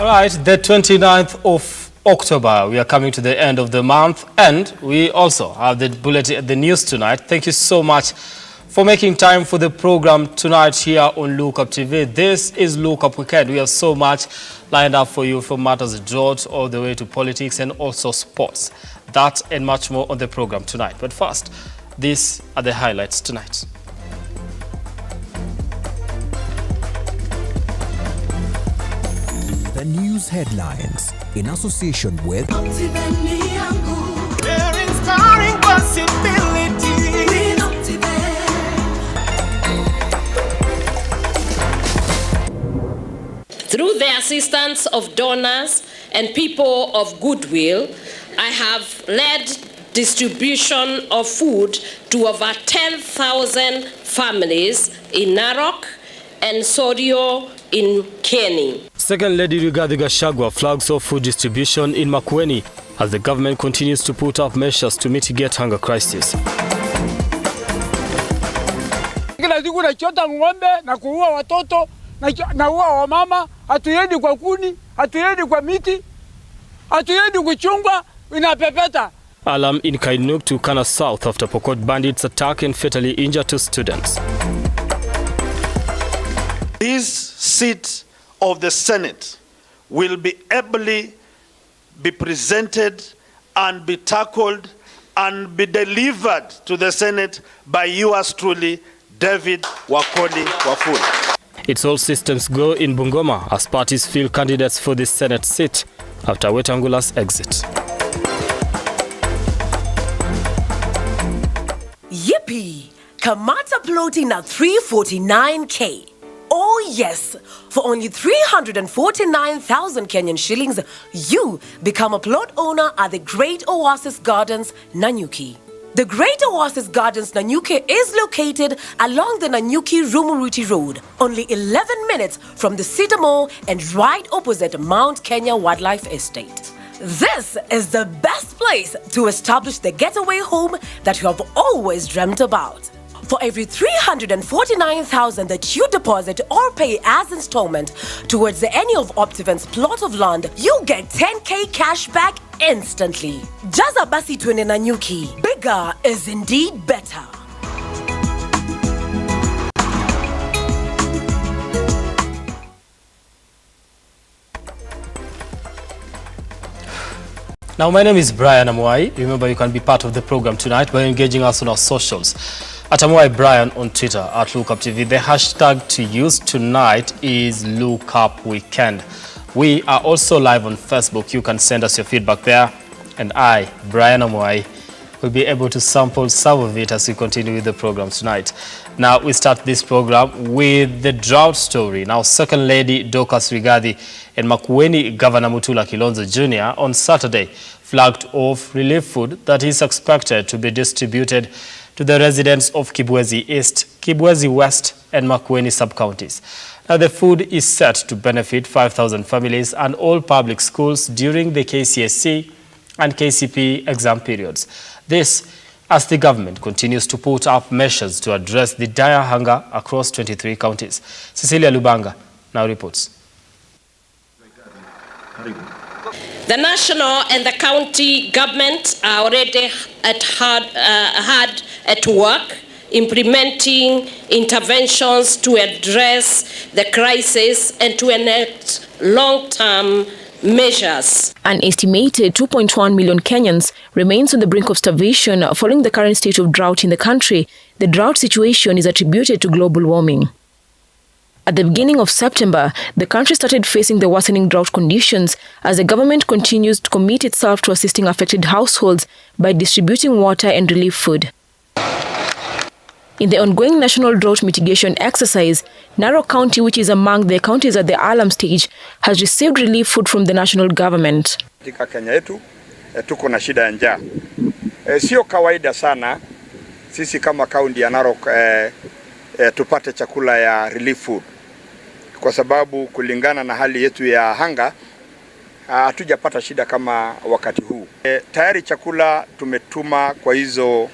right, the 29th of October. We are coming to the end of the month, and we also have the bulletin, the news tonight. Thank you so much for making time for the program tonight here on Lookuptv. This is Lookup Weekend. We have so much lined up for you, from matters of drought all the way to politics and also sports. That and much more on the program tonight. But first, these are the highlights tonight. The news headlines in association with inspiring possibility. Through the assistance of donors and people of goodwill, I have led distribution of food to over 10,000 families in Narok and Sodio in Kenny. Second Lady Rigathi Gachagua flags off food distribution in Makueni as the government continues to put up measures to mitigate hunger crisis. Kila siku nachota ng'ombe na kuua watoto na kuua wamama, hatuendi kwa kuni, hatuendi kwa miti, hatuendi kuchungwa, inapepeta. Alarm in Kainuk to Kana South after Pokot bandits attack and fatally injure 2 students. This seat of the Senate will be ably be presented and be tackled and be delivered to the Senate by yours truly, David Wakoli Wafula. It's all systems go in Bungoma as parties field candidates for the Senate seat after Wetangula's exit. Yippee! Kamata floating at 349K. Oh yes, for only 349,000 Kenyan shillings, you become a plot owner at the Great Oasis Gardens, Nanyuki. The Great Oasis Gardens, Nanyuki is located along the Nanyuki-Rumuruti Road, only 11 minutes from the Cedar Mall and right opposite Mount Kenya Wildlife Estate. This is the best place to establish the getaway home that you have always dreamt about. For every 349,000 that you deposit or pay as installment towards any of Optivent's plot of land, you get 10K cash back instantly. Jaza basi twende Nanyuki. Bigger is indeed better. Now, my name is Brian Amwai. Remember, you can be part of the program tonight by engaging us on our socials. At Amwai Brian on Twitter, at Lookuptv. The hashtag to use tonight is Lookup Weekend. We are also live on Facebook. You can send us your feedback there. And I, Brian Amwai, will be able to sample some of it as we continue with the program tonight. Now, we start this program with the drought story. Now, Second Lady Dorcas Rigathi and Makueni Governor Mutula Kilonzo Jr. on Saturday flagged off relief food that is expected to be distributed to the residents of Kibwezi East, Kibwezi West, and Makueni sub-counties. Now, the food is set to benefit 5,000 families and all public schools during the KCSE and KCP exam periods. This as the government continues to put up measures to address the dire hunger across 23 counties. Cecilia Lubanga now reports. The national and the county government are already hard at work implementing interventions to address the crisis and to enact long-term measures. An estimated 2.1 million Kenyans remains on the brink of starvation following the current state of drought in the country. The drought situation is attributed to global warming. At the beginning of September, the country started facing the worsening drought conditions as the government continues to commit itself to assisting affected households by distributing water and relief food. In the ongoing national drought mitigation exercise, Narok County, which is among the counties at the alarm stage, has received relief food from the national government. Katika Kenya yetu tuko na shida ya njaa. Sio kawaida sana sisi kama kaunti ya Narok tupate chakula ya relief food. Kwa sababu kulingana na hali yetu ya hanga hatujapata shida kama wakati huu. Tayari chakula tumetuma kwa hizo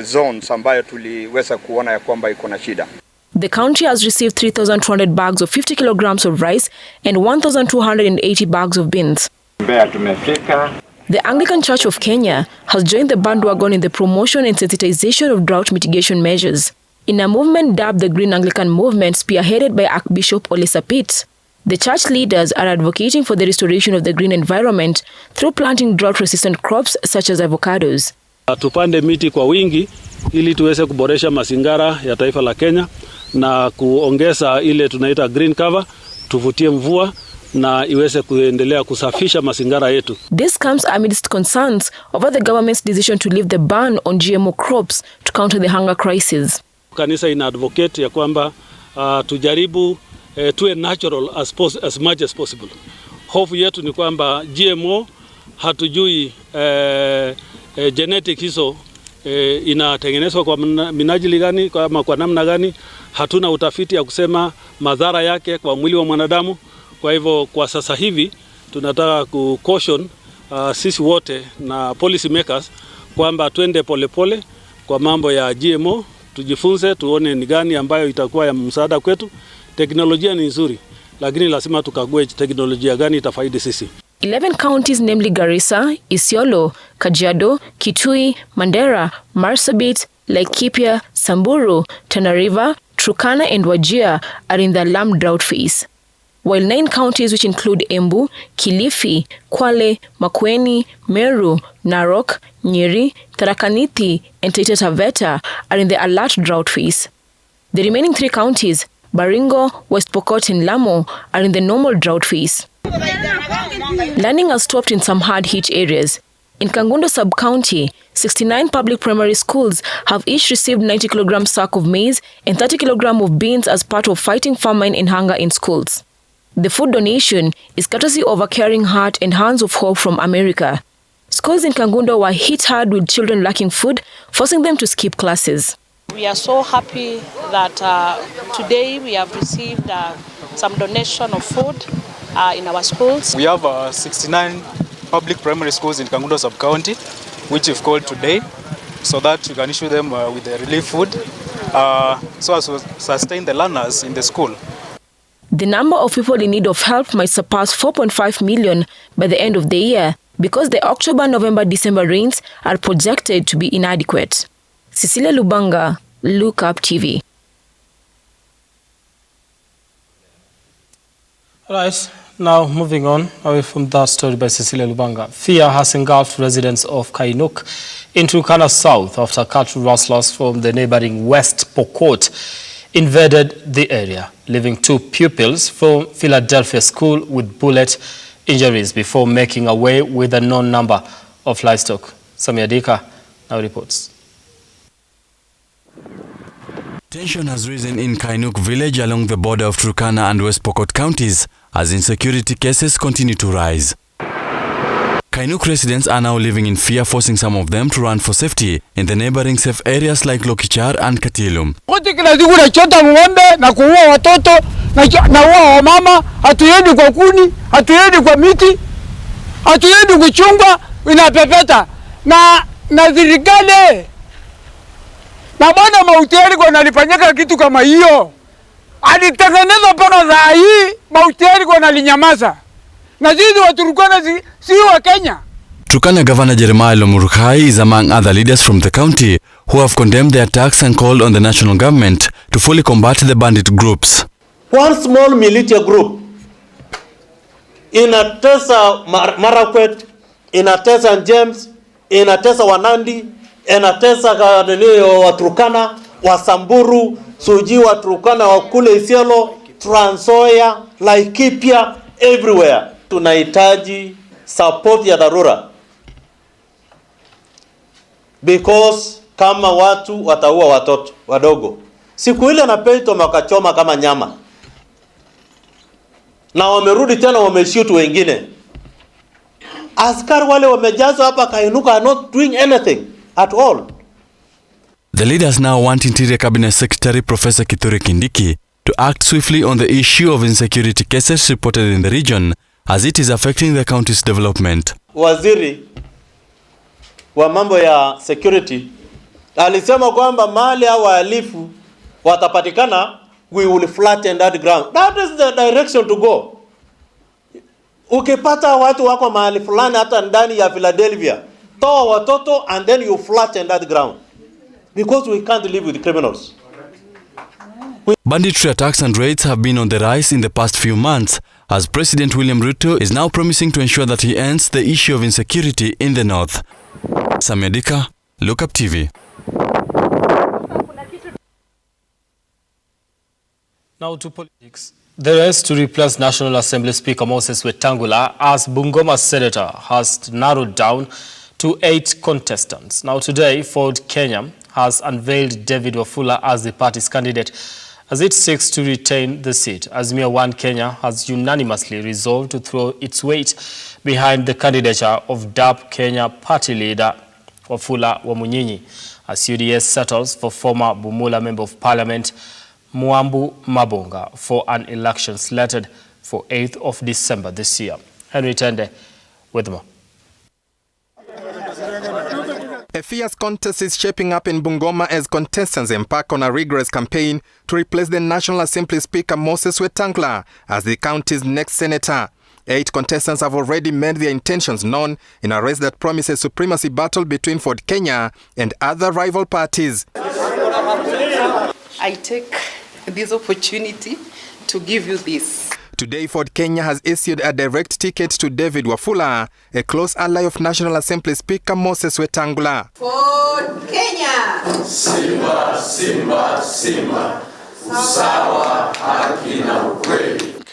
zones ambayo tuliweza kuona ya kwamba iko na shida. The county has received 3,200 bags of 50 kilograms of rice and 1,280 bags of beans. The Anglican Church of Kenya has joined the bandwagon in the promotion and sensitization of drought mitigation measures. In a movement dubbed the Green Anglican Movement, spearheaded by Archbishop Ole Sapit, the church leaders are advocating for the restoration of the green environment through planting drought-resistant crops such as avocados. Tupande miti kwa wingi ili tuweze kuboresha mazingara ya taifa la Kenya na kuongeza ile tunaita green cover, tuvutie mvua na iweze kuendelea kusafisha mazingara yetu. This comes amidst concerns over the government's decision to lift the ban on GMO crops to counter the hunger crisis. Kanisa ina advocate ya kwamba tujaribu tuwe natural as much as possible. Hofu yetu ni kwamba GMO hatujui genetic hizo inatengenezwa kwa minajili gani, kwa namna gani. Hatuna utafiti ya kusema madhara yake kwa mwili wa mwanadamu. Kwa hivyo kwa sasa hivi tunataka ku-caution sisi wote na policy makers kwamba twende polepole kwa mambo ya GMO, tujifunze tuone ni gani ambayo itakuwa ya msaada kwetu. Teknolojia ni nzuri, lakini lazima tukague teknolojia gani itafaidi sisi. 11 counties, namely Garissa, Isiolo, Kajiado, Kitui, Mandera, Marsabit, Laikipia, Samburu, Tana River, Turkana and Wajir are in the alarm drought phase. While 9 counties, which include Embu, Kilifi, Kwale, Makueni, Meru, Narok, Nyeri, Tharaka Nithi, and Taita Taveta are in the alert drought phase. The remaining 3 counties, Baringo, West Pokot, and Lamu, are in the normal drought phase. Learning has stopped in some hard-hit areas. In Kangundo sub-county, 69 public primary schools have each received 90 kilogram sack of maize and 30 kilogram of beans as part of fighting famine and hunger in schools. The food donation is courtesy of a caring heart and hands of hope from America. Schools in Kangundo were hit hard with children lacking food, forcing them to skip classes. We are so happy that today we have received some donation of food in our schools. We have 69 public primary schools in Kangundo sub-county, which we've called today, so that we can issue them with the relief food, so as to sustain the learners in the school. The number of people in need of help might surpass 4.5 million by the end of the year because the October, November, December rains are projected to be inadequate. Cecilia Lubanga, Lookuptv. Right, now moving on away from that story by Cecilia Lubanga. Fear has engulfed residents of Kainuk in Turkana South after cattle rustlers from the neighboring West Pokot invaded the area, leaving 2 pupils from Philadelphia School with bullet injuries before making away with a known number of livestock. Samia Dika now reports. Tension has risen in Kainuk village along the border of Turkana and West Pokot counties as insecurity cases continue to rise. Kainuk residents are now living in fear, forcing some of them to run for safety in the neighboring safe areas like Lokichar and Katilum. Kila siku nachota ng'ombe na kuua watoto na uwa wamama, hatuendi kwa kuni, hatuendi kwa miti, hatuendi kuchungwa, inapepeta na serikali. Na bwana Mautieri kwa nalifanyika kitu kama hiyo. Alitengeneza mpaka saa hii Mautieri kwa nalinyamaza. Na sisi Waturkana si wa Kenya. Turkana Governor Jeremiah Lomurukai is among other leaders from the county who have condemned the attacks and called on the national government to fully combat the bandit groups. One small militia group inatesa Marakwet, inatesa James, inatesa Wanandi, inatesa kadilio wa Turkana, wa Samburu, Suji wa Turkana, wa kule Isiolo, Trans Nzoia, Laikipia, everywhere. Tunahitaji support ya dharura. Because kama watu wataua watoto wadogo, siku ile na peito makachoma kama nyama. Na wamerudi tena wameshoot wengine. Askari wale wamejazwa hapa Kainuka are not doing anything at all. The leaders now want Interior Cabinet Secretary Professor Kithure Kindiki to act swiftly on the issue of insecurity cases reported in the region as it is affecting the county's development. Waziri wa mambo ya security alisema kwamba mali au wahalifu watapatikana we will flatten that ground. That is the direction to go. Ukipata watu wako mahali fulani hata ndani ya Philadelphia, toa watoto and then you flatten that ground. Because we can't live with criminals. Banditry attacks and raids have been on the rise in the past few months, as President William Ruto is now promising to ensure that he ends the issue of insecurity in the north. Samedika, Lookuptv. Now to politics. The race to replace National Assembly Speaker Moses Wetangula as Bungoma Senator has narrowed down to 8 contestants. Now today, Ford Kenya has unveiled David Wafula as the party's candidate as it seeks to retain the seat. Azimio One Kenya has unanimously resolved to throw its weight behind the candidature of DAP Kenya party leader Wafula Wamunyinyi as UDS settles for former Bumula Member of Parliament Mwambu Mabonga for an election slated for 8th of December this year. Henry Tende with more. A fierce contest is shaping up in Bungoma as contestants embark on a rigorous campaign to replace the National Assembly Speaker Moses Wetangula as the county's next senator. 8 contestants have already made their intentions known in a race that promises supremacy battle between Ford Kenya and other rival parties. I take this opportunity to give you this. Today, Ford Kenya has issued a direct ticket to David Wafula, a close ally of National Assembly Speaker Moses Wetangula. Ford Kenya! Simba, Simba, Simba. Usawa, haki na ukweli.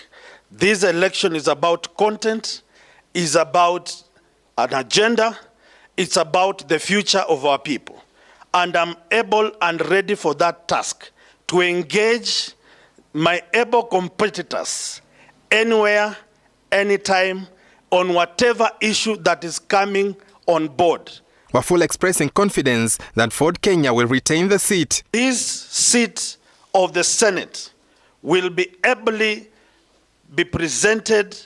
This election is about content, is about an agenda, it's about the future of our people. And I'm able and ready for that task to engage my able competitors anywhere, anytime, on whatever issue that is coming on board. Wafula expressing confidence that Ford Kenya will retain the seat. This seat of the Senate will be ably be presented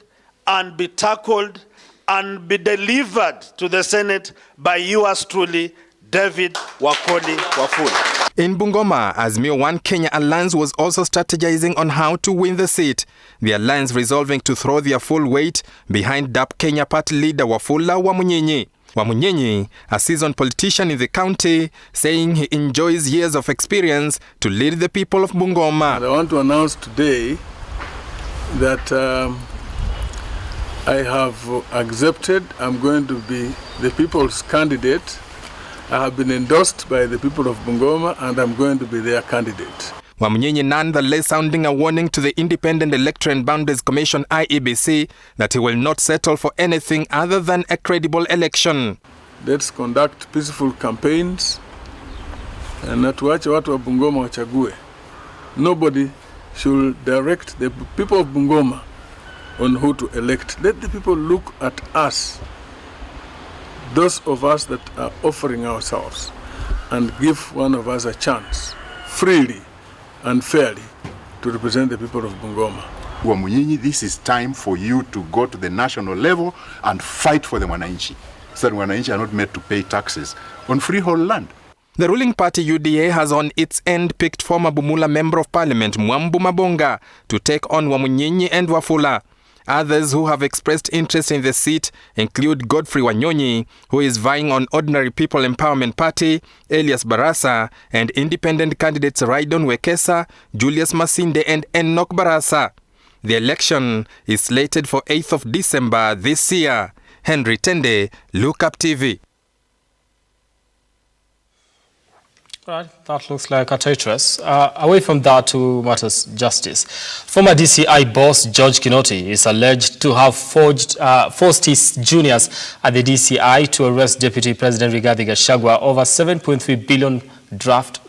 and be tackled and be delivered to the Senate by yours truly, David Wakoli Wafula. In Bungoma, Azimio One Kenya Alliance was also strategizing on how to win the seat. The alliance resolving to throw their full weight behind DAP Kenya party leader Wafula Wamunyinyi. Wamunyinyi, a seasoned politician in the county, saying he enjoys years of experience to lead the people of Bungoma. I want to announce today that I have accepted I'm going to be the people's candidate. I have been endorsed by the people of Bungoma and I'm going to be their candidate. Wamunyinyi nonetheless sounding a warning to the Independent Electoral and Boundaries Commission IEBC that he will not settle for anything other than a credible election. Let's conduct peaceful campaigns na tuache watu wa Bungoma wachague. Nobody should direct the people of Bungoma on who to elect. Let the people look at us, those of us that are offering ourselves, and give one of us a chance, freely and fairly, to represent the people of Bungoma. Wamunyinyi, this is time for you to go to the national level and fight for the Wananchi. So that Wananchi are not made to pay taxes on freehold land. The ruling party UDA has on its end picked former Bumula Member of Parliament Mwambu Mabonga to take on Wamunyinyi and Wafula. Others who have expressed interest in the seat include Godfrey Wanyonyi, who is vying on Ordinary People Empowerment Party, Elias Barasa, and independent candidates Raidon Wekesa, Julius Masinde, and Enoch Barasa. The election is slated for 8th of December this year. Henry Tende, Lookuptv. Right, that looks like a traitorous. Away from that to matters justice. Former DCI boss George Kinoti is alleged to have forced his juniors at the DCI to arrest Deputy President Rigathi Gachagua over 7.3 billion graft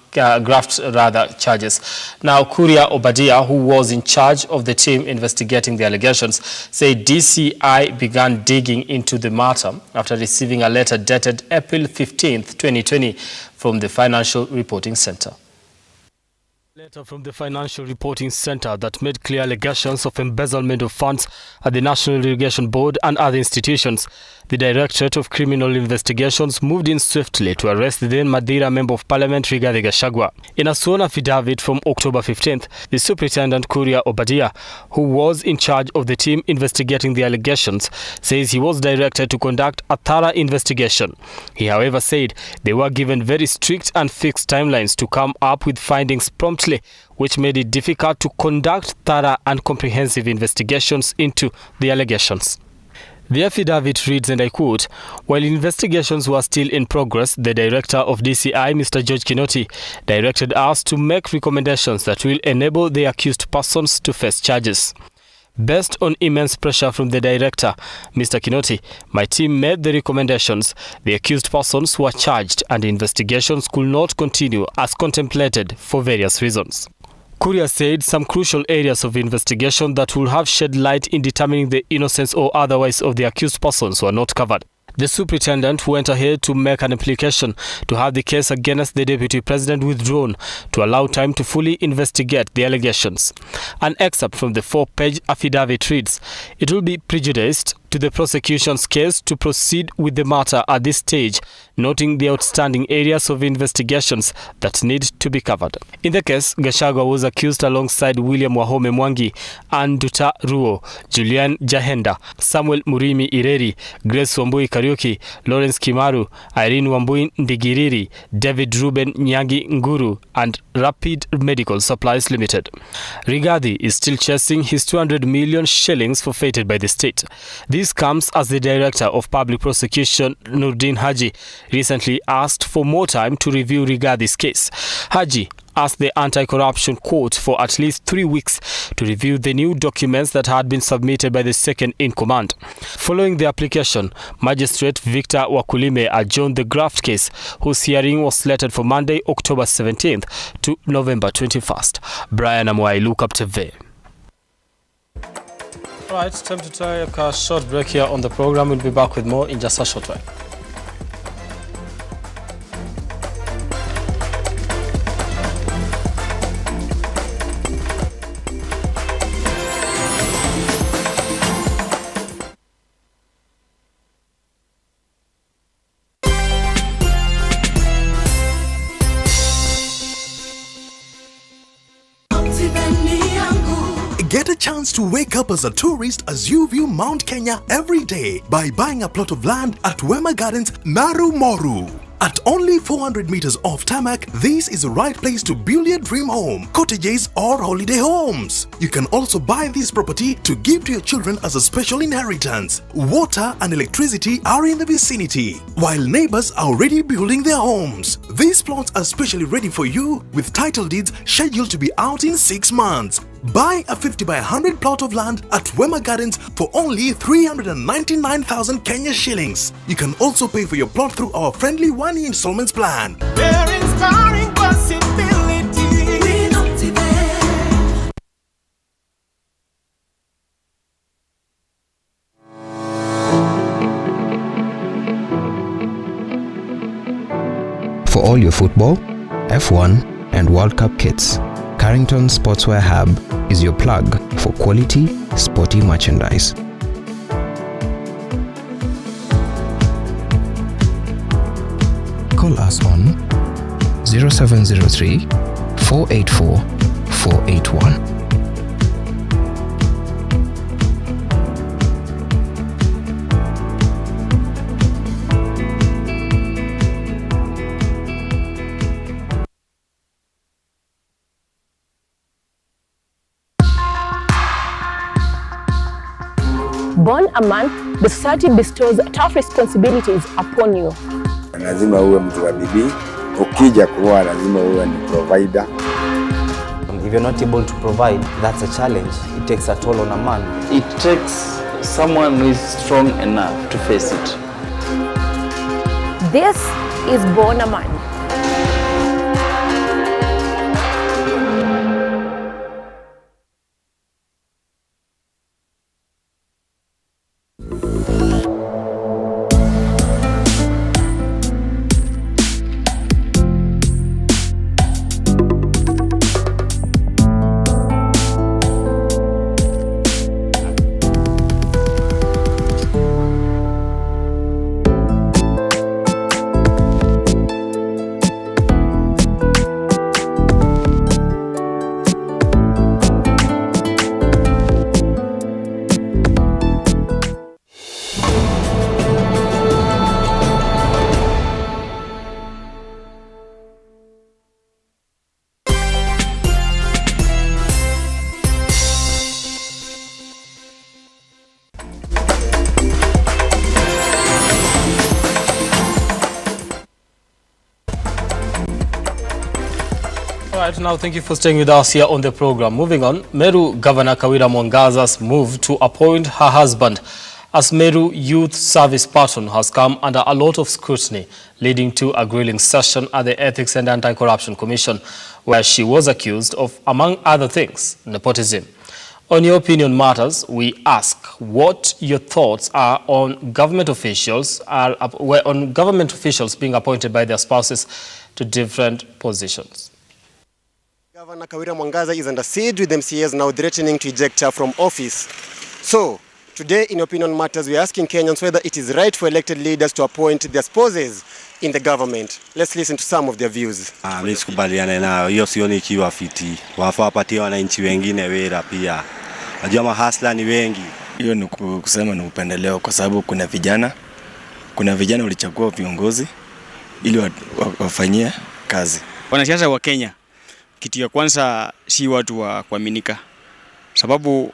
charges. Now, Kuria Obadia, who was in charge of the team investigating the allegations, said DCI began digging into the matter after receiving a letter dated April 15th, 2020 from the Financial Reporting Center. Letter from the Financial Reporting Center that made clear allegations of embezzlement of funds at the National Irrigation Board and other institutions. the Directorate of Criminal Investigations moved in swiftly to arrest the then Madeira Member of Parliament Rigathi Gachagua. In a sworn affidavit from October 15th, the Superintendent Kuria Obadia, who was in charge of the team investigating the allegations, says he was directed to conduct a thorough investigation. He, however, said they were given very strict and fixed timelines to come up with findings promptly, which made it difficult to conduct thorough and comprehensive investigations into the allegations. The affidavit reads, and I quote, "While investigations were still in progress, the Director of DCI, Mr. George Kinoti, directed us to make recommendations that will enable the accused persons to face charges. Based on immense pressure from the Director, Mr. Kinoti, my team made the recommendations. The accused persons were charged and investigations could not continue as contemplated for various reasons." Kuria said some crucial areas of investigation that will have shed light in determining the innocence or otherwise of the accused persons were not covered. The superintendent went ahead to make an application to have the case against the Deputy President withdrawn to allow time to fully investigate the allegations. An excerpt from the 4-page affidavit reads, "It will be prejudiced to the prosecution's case to proceed with the matter at this stage, noting the outstanding areas of investigations that need to be covered." In the case, Gachagua was accused alongside William Wahome Mwangi, Ann Duta Ruo, Julian Jahenda, Samuel Murimi Ireri, Grace Wambui Kariuki, Lawrence Kimaru, Irene Wambui Ndigiriri, David Ruben Nyangi Nguru, and Rapid Medical Supplies Limited. Rigathi is still chasing his 200 million shillings forfeited by the state. This comes as the Director of Public Prosecution, Nurdin Haji, recently asked for more time to review Rigathi's case. Haji asked the Anti-Corruption Court for at least 3 weeks to review the new documents that had been submitted by the second-in-command. Following the application, Magistrate Victor Wakulime adjourned the graft case, whose hearing was slated for Monday, October 17th to November 21st. Brian Amwai, Lookuptv. All right, time to take a short break here on the program. We'll be back with more in just a short while. Get a chance to wake up as a tourist as you view Mount Kenya every day by buying a plot of land at Wema Gardens, Naru Moru. At only 400 meters off tarmac, this is the right place to build your dream home, cottages or holiday homes. You can also buy this property to give to your children as a special inheritance. Water and electricity are in the vicinity, while neighbors are already building their homes. These plots are specially ready for you with title deeds scheduled to be out in 6 months. Buy a 50 by 100 plot of land at Wema Gardens for only 399,000 Kenya shillings. You can also pay for your plot through our friendly 1-year installments plan. They're inspiring possibility. For all your football, F1 and World Cup kits, Carrington Sportswear Hub is your plug for quality, sporty merchandise. Call us on 0703 484 481. Born a man, the society bestows tough responsibilities upon you. Lazima uwe mtu wa bidii, ukija kuoa lazima uwe ni provider. If you're not able to provide, that's a challenge. It takes a toll on a man. It takes someone who is strong enough to face it. This is Born a Man. right, now thank you for staying with us here on the program. Moving on, Meru Governor Kawira Mwangaza's move to appoint her husband as Meru Youth Service Patron has come under a lot of scrutiny, leading to a grilling session at the Ethics and Anti-Corruption Commission, where she was accused of, among other things, nepotism. On Your Opinion Matters, we ask what your thoughts are on government officials being appointed by their spouses to different positions. Governor Kawira Mwangaza is under siege, with MCAs now threatening to eject her from office. So, today in Opinion Matters, we are asking Kenyans whether it is right for elected leaders to appoint their spouses in the government. Let's listen to some of their views. Mimi sikubaliana nayo, hiyo sioni ikiwa fiti. Wafaa wapatie wananchi wengine wera pia. Najua mahasla ni wengi. Hiyo ni kusema ni upendeleo, kwa sababu kuna vijana walichagua viongozi ili wafanyie kazi. Wanasiasa wa Kenya, kitu ya kwanza si watu wa kuaminika. Sababu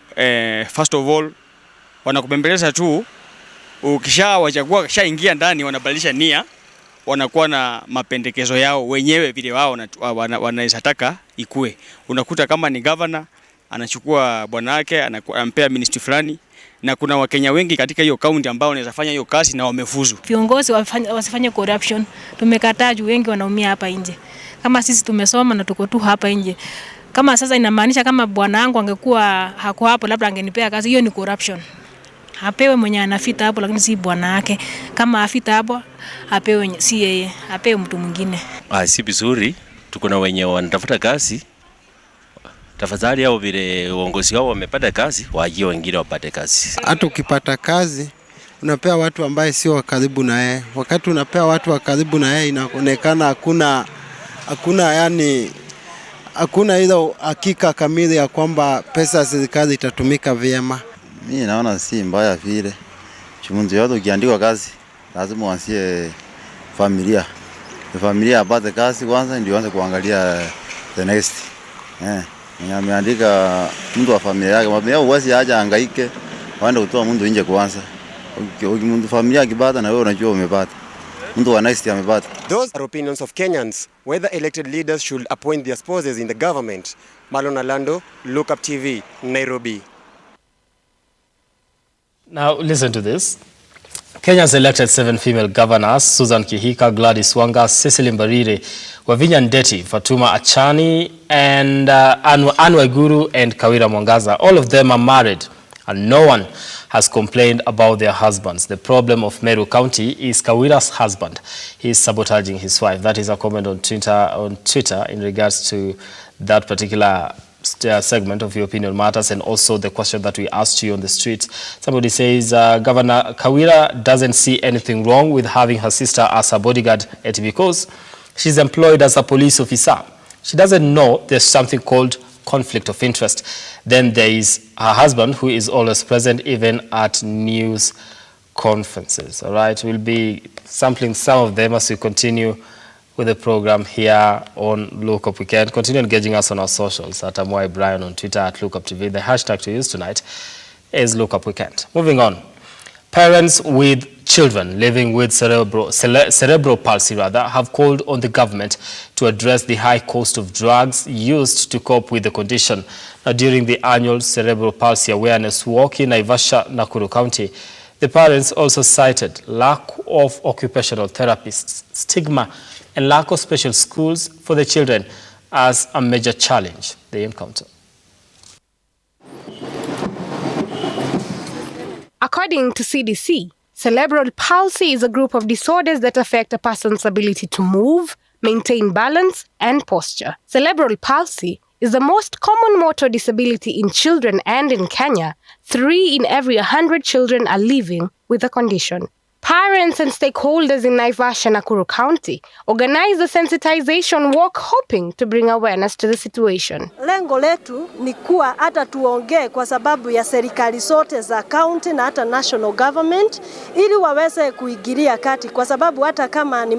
first of all wanakubembeleza tu, ukishawachagua kishaingia ndani wanabadilisha nia, wanakuwa na mapendekezo yao wenyewe vile wao wanaweza ikue. Unakuta kama ni governor anachukua bwana wake anampea ministry fulani, na kuna Wakenya wengi katika hiyo county ambao wanaweza fanya hiyo kazi na wamefuzu. Viongozi wasifanye corruption. Tumekataa juu wengi wanaumia hapa nje. Kama sisi tumesoma na tuko tu hapa nje. Kama sasa inamaanisha kama bwana wangu angekuwa hako hapo labda angenipea kazi, hiyo ni corruption. Apewe mwenye anafita hapo, lakini si bwana wake. Kama afita hapo apewe si yeye, apewe mtu mwingine. Si vizuri, tuko na wenye wanatafuta kazi. Tafadhali hao vile uongozi wao wamepata kazi, waje wengine wapate kazi. Hata ukipata kazi unapea watu ambao sio karibu na yeye. Wakati unapea watu wa karibu na yeye inaonekana hakuna ile hakika kamili ya kwamba pesa ya serikali itatumika vyema. Mimi naona si mbaya vile. Mtu yote ukiandikwa kazi lazima uanzie familia. Familia apate kazi kwanza ndio aanze kuangalia the next. Ameandika mtu wa familia yake, mapema uwezi aje hangaike waende kutoa mtu nje kwanza. Mtu familia akipata na wewe unajua umepata. Mtu wa next amepata. Those are opinions of Kenyans whether elected leaders should appoint their spouses in the government. Marlon Alando, Lookuptv, Nairobi. Now listen to this. Kenya's elected 7 female governors, Susan Kihika, Gladys Wanga, Cecily Mbarire, Wavinya Ndeti, Fatuma Achani, and Amwai Guru and Kawira Mwangaza. All of them are married, and no one has complained about their husbands. The problem of Meru County is Kawira's husband. He is sabotaging his wife. That is a comment on Twitter in regards to that particular segment of Your Opinion Matters, and also the question that we asked you on the streets. Somebody says Governor Kawira doesn't see anything wrong with having her sister as a bodyguard, because she's employed as a police officer. She doesn't know there's something called conflict of interest. Then there is her husband, who is always present even at news conferences. All right, we'll be sampling some of them as we continue with the program here on Lookup Weekend. Continue engaging us on our socials at Amwai Brian on Twitter, at Lookuptv. The hashtag to use tonight is Lookup Weekend. Moving on. Parents with children living with cerebral palsy have called on the government to address the high cost of drugs used to cope with the condition. Now, during the annual Cerebral Palsy Awareness Walk in Naivasha, Nakuru County, the parents also cited lack of occupational therapists, stigma, and lack of special schools for the children as a major challenge they encounter. According to CDC, cerebral palsy is a group of disorders that affect a person's ability to move, maintain balance, and posture. Cerebral palsy is the most common motor disability in children, and in Kenya, 3 in every 100 children are living with the condition. Parents and stakeholders in Naivasha, Nakuru County organized a sensitization walk hoping to bring awareness to the situation. Lengo letu ni kuwa hata tuongee kwa sababu ya serikali zote za county na hata national government ili waweze kuingilia kati, kwa sababu hata kama ni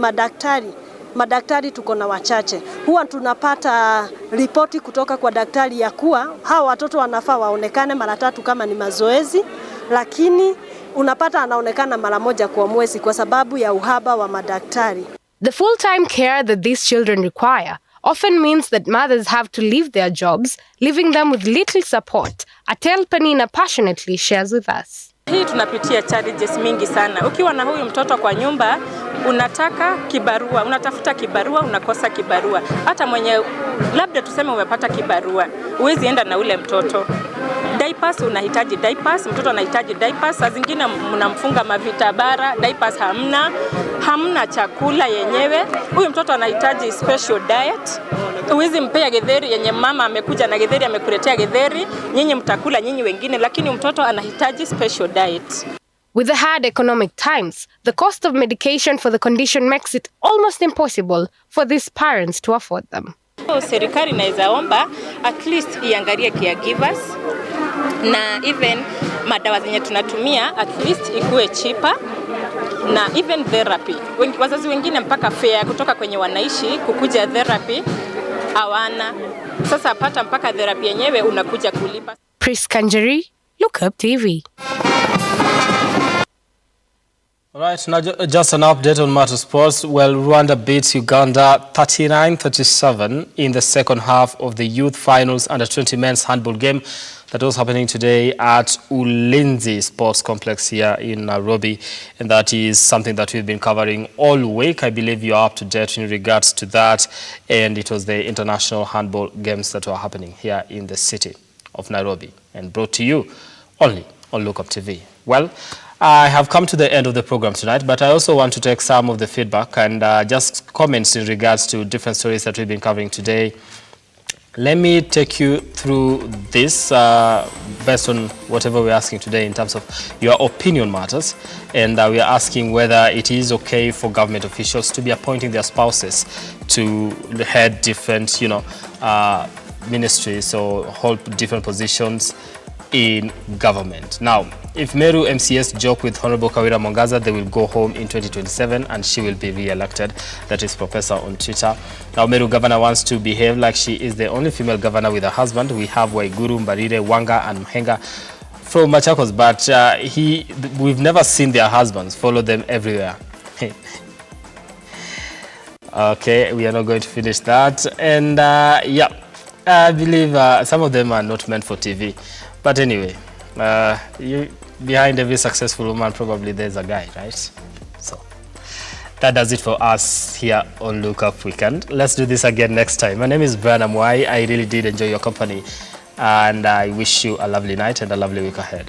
madaktari tuko na wachache. Huwa tunapata ripoti kutoka kwa daktari ya kuwa hawa watoto wanafaa waonekane mara 3 kama ni mazoezi, lakini unapata anaonekana mara 1 kwa mwezi kwa sababu ya uhaba wa madaktari. The full-time care that these children require often means that mothers have to leave their jobs, leaving them with little support, a tale Penina passionately shares with us. Hii tunapitia challenges mingi sana. Ukiwa na huyu mtoto kwa nyumba, unataka kibarua, unatafuta kibarua, unakosa kibarua. Hata mwenye labda tuseme umepata kibarua, huwezi enda na ule mtoto. Diapers unahitaji diapers, mtoto anahitaji diapers. Saa zingine mnamfunga mavitabara, diapers hamna chakula yenyewe. Huyu mtoto anahitaji special diet. Huwezi mpea githeri yenye mama amekuja na githeri amekuletea githeri, nyinyi mtakula nyinyi wengine, lakini mtoto anahitaji special diet. With the hard economic times, the cost of medication for the condition makes it almost impossible for these parents to afford them. Serikali inaweza omba at least iangalie caregivers na even madawa zenye tunatumia at least ikuwe cheaper, na even therapy. Wazazi wengine mpaka fare kutoka kwenye wanaishi kukuja therapy hawana. Sasa pata mpaka therapy yenyewe unakuja kulipa. Pris Kanjeri, Lookuptv. All right, now just an update on Matter Sports. Well, Rwanda beats Uganda 39-37 in the second half of the Youth Finals Under-20 men's handball game that was happening today at Ulinzi Sports Complex here in Nairobi. And that is something that we've been covering all week. I believe you are up to date in regards to that. And it was the international handball games that were happening here in the city of Nairobi and brought to you only on Lookuptv. Well, I have come to the end of the program tonight, but I also want to take some of the feedback and just comments in regards to different stories that we've been covering today. Let me take you through this based on whatever we're asking today in terms of your opinion matters. And we are asking whether it is okay for government officials to be appointing their spouses to head different, ministries or hold different positions in government. Now, if Meru MCS joke with Honorable Kawira Mwangaza, they will go home in 2027 and she will be re-elected. That is Professor on Twitter. Now, Meru governor wants to behave like she is the only female governor with a husband. We have Waiguru, Mbarire, Wanga and Mhenga from Machakos, but we've never seen their husbands follow them everywhere. Okay, we are not going to finish that. And yeah, I believe some of them are not meant for TV. But anyway, behind every successful woman, probably there's a guy, right? So that does it for us here on Look Up Weekend. Let's do this again next time. My name is Brian Amwai. I really did enjoy your company, and I wish you a lovely night and a lovely week ahead.